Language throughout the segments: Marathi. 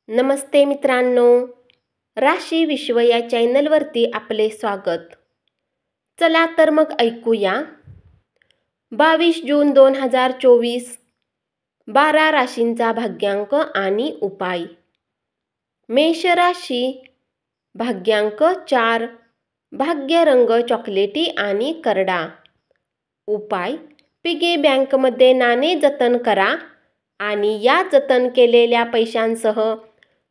नमस्ते मित्रांनो, राशी विश्व या चॅनलवरती आपले स्वागत. चला तर मग ऐकूया 22 जून 2024 12 राशींचा भाग्यांक आणि उपाय. मेष राशी, भाग्यांक 4, भाग्य रंग चॉकलेटी आणि करडा. उपाय: पिगी बँकमध्ये नाणे जतन करा आणि या जतन केलेल्या पैशांसह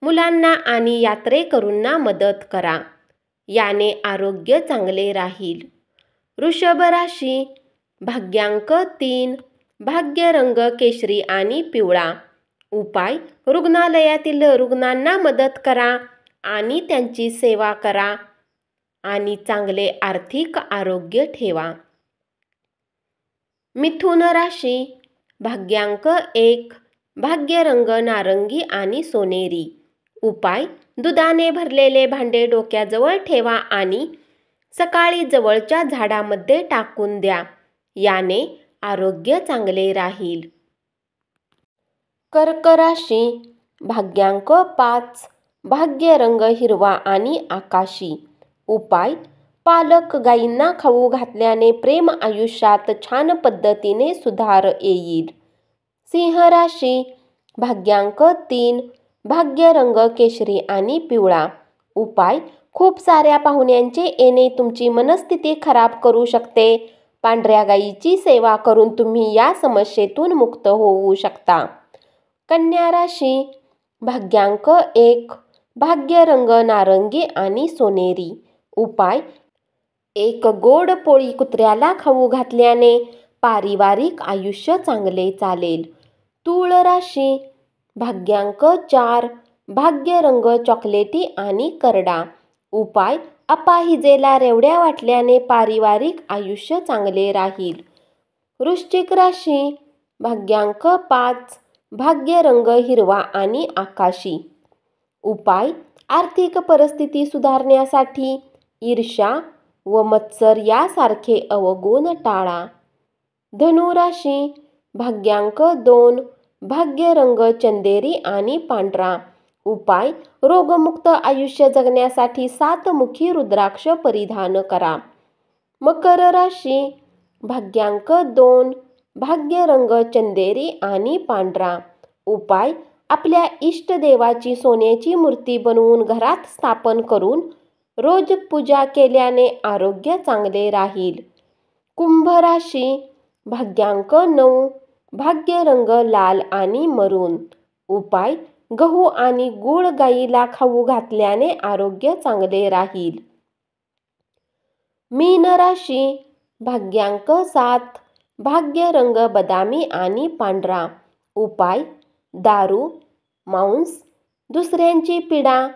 मुलांना आणि यात्रेकरूंना मदत करा. याने आरोग्य चांगले राहील. वृषभ राशी, भाग्यांक 3, भाग्य रंग केशरी आणि पिवळा. उपाय: रुग्णालयातील रुग्णांना मदत करा आणि त्यांची सेवा करा आणि चांगले आर्थिक आरोग्य ठेवा. मिथुन राशी, भाग्यांक 1, भाग्य रंग नारंगी आणि सोनेरी. उपाय: दुधाने भरलेले भांडे डोक्याजवळ ठेवा आणि सकाळी जवळच्या झाडामध्ये टाकून द्या. याने आरोग्य चांगले राहील. कर्क राशी, भाग्यांक 5, भाग्य रंग हिरवा आणि आकाशी. उपाय: पालक गायींना खाऊ घातल्याने प्रेम आयुष्यात छान पद्धतीने सुधार येईल. सिंह राशी, भाग्यांक 3, भाग्य रंग केशरी आणि पिवळा. उपाय: खूप साऱ्या पाहुण्यांचे येणे तुमची मनस्थिती खराब करू शकते. पांढऱ्या गायीची सेवा करून तुम्ही या समस्येतून मुक्त होऊ शकता. कन्या राशी, भाग्यांक 1, भाग्य रंग नारंगी आणि सोनेरी. उपाय: एक गोड पोळी कुत्र्याला खाऊ घातल्याने पारिवारिक आयुष्य चांगले चालेल. तुळ राशी, भाग्यांक 4, भाग्य रंग चॉकलेटी आणि करडा. उपाय: अपाहिजेला रेवड्या वाटल्याने पारिवारिक आयुष्य चांगले राहील. वृश्चिक राशी, भाग्यांक 5, भाग्य रंग हिरवा आणि आकाशी. उपाय: आर्थिक परिस्थिती सुधारण्यासाठी ईर्ष्या व मत्सर यासारखे अवगुण टाळा. धनु राशी, भाग्यांक 2, भाग्य रंग चंदेरी आणि पांढरा. उपाय: रोगमुक्त आयुष्य जगण्यासाठी 7-मुखी रुद्राक्ष परिधान करा. मकर राशी, भाग्यांक 2, भाग्य रंग चंदेरी आणि पांढरा. उपाय: आपल्या इष्टदेवाची सोन्याची मूर्ती बनवून घरात स्थापन करून रोज पूजा केल्याने आरोग्य चांगले राहील. कुंभ राशी, भाग्यांक 9, भाग्य रंग लाल आणि मरून. उपाय: गहू आणि गूळ गायीला खाऊ घातल्याने आरोग्य चांगले राहील. मीन राशी, भाग्यांक 7, भाग्य रंग बदामी आणि पांढरा. उपाय: दारू, मांस, दुसऱ्यांची पीडा,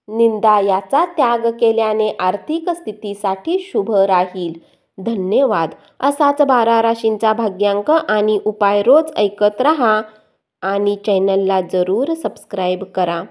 निंदा याचा त्याग केल्याने आर्थिक स्थितीसाठी शुभ राहील. धन्यवाद. असाच 12 राशींचा भाग्यांक आणि उपाय रोज ऐकत रहा आणि चॅनलला जरूर सबस्क्राईब करा.